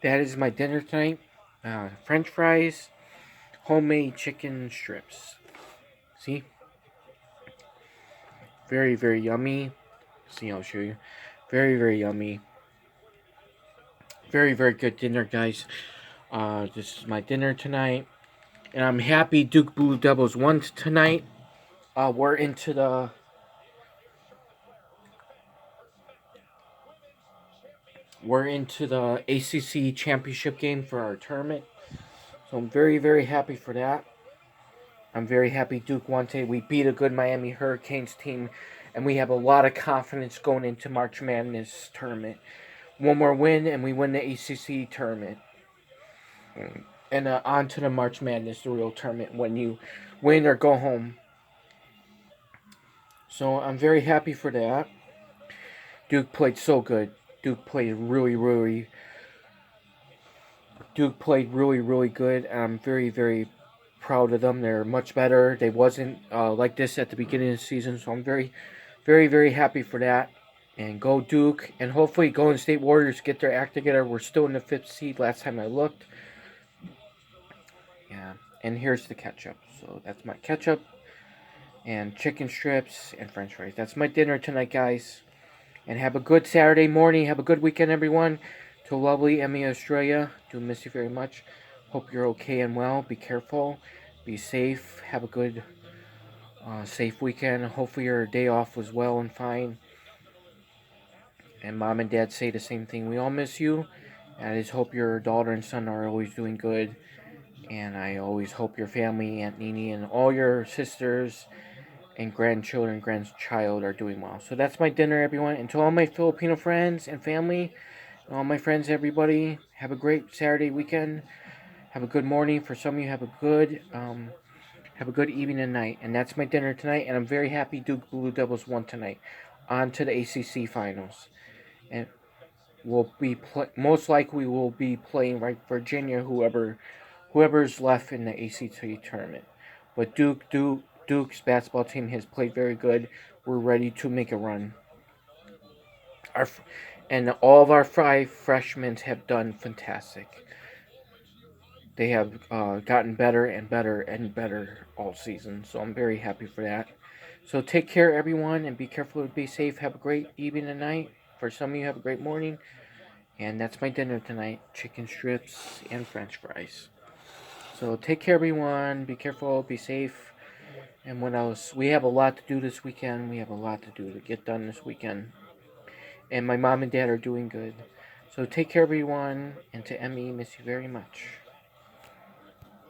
That is my dinner tonight. French fries, homemade chicken strips. See? Very, very yummy. See, I'll show you. Very, very yummy. Very, very good dinner, guys. This is my dinner tonight. And I'm happy Duke Blue Devils won tonight. We're into the ACC championship game for our tournament. So I'm very, very happy for that. I'm very happy Duke won today. We beat a good Miami Hurricanes team, and we have a lot of confidence going into March Madness tournament. One more win, and we win the ACC tournament. And on to the March Madness, the real tournament, when you win or go home. So I'm very happy for that. Duke played so good. Duke played really, really. Duke played really, really good. I'm very, very proud of them. They're much better. They wasn't like this at the beginning of the season, so I'm very, very, very happy for that. And go Duke, and hopefully Golden State Warriors get their act together. We're still in the fifth seed. Last time I looked. Yeah, and here's the ketchup. So that's my ketchup and chicken strips and French fries. That's my dinner tonight, guys. And have a good Saturday morning. Have a good weekend, everyone. To lovely Emmy, Australia. Do miss you very much. Hope you're okay and well. Be careful. Be safe. Have a good, safe weekend. Hopefully your day off was well and fine. And mom and dad say the same thing. We all miss you. And I just hope your daughter and son are always doing good. And I always hope your family, Aunt Nini, and all your sisters and grandchildren, grandchild are doing well. So that's my dinner, everyone. And to all my Filipino friends and family, and all my friends, everybody, have a great Saturday weekend. Have a good morning. For some of you, have a good evening and night. And that's my dinner tonight. And I'm very happy Duke Blue Devils won tonight. On to the ACC finals. And most likely we'll be playing right Virginia, whoever's left in the ACC tournament. But Duke's basketball team has played very good. We're ready to make a run. Our and all of our five freshmen have done fantastic. They have gotten better and better and better all season. So I'm very happy for that. So take care, everyone, and be careful and be safe. Have a great evening and night. For some of you, have a great morning. And that's my dinner tonight: chicken strips and French fries. So take care, everyone. Be careful. Be safe. And what else? We have a lot to do this weekend. We have a lot to do to get done this weekend. And my mom and dad are doing good. So take care, everyone. And to Emmy, miss you very much.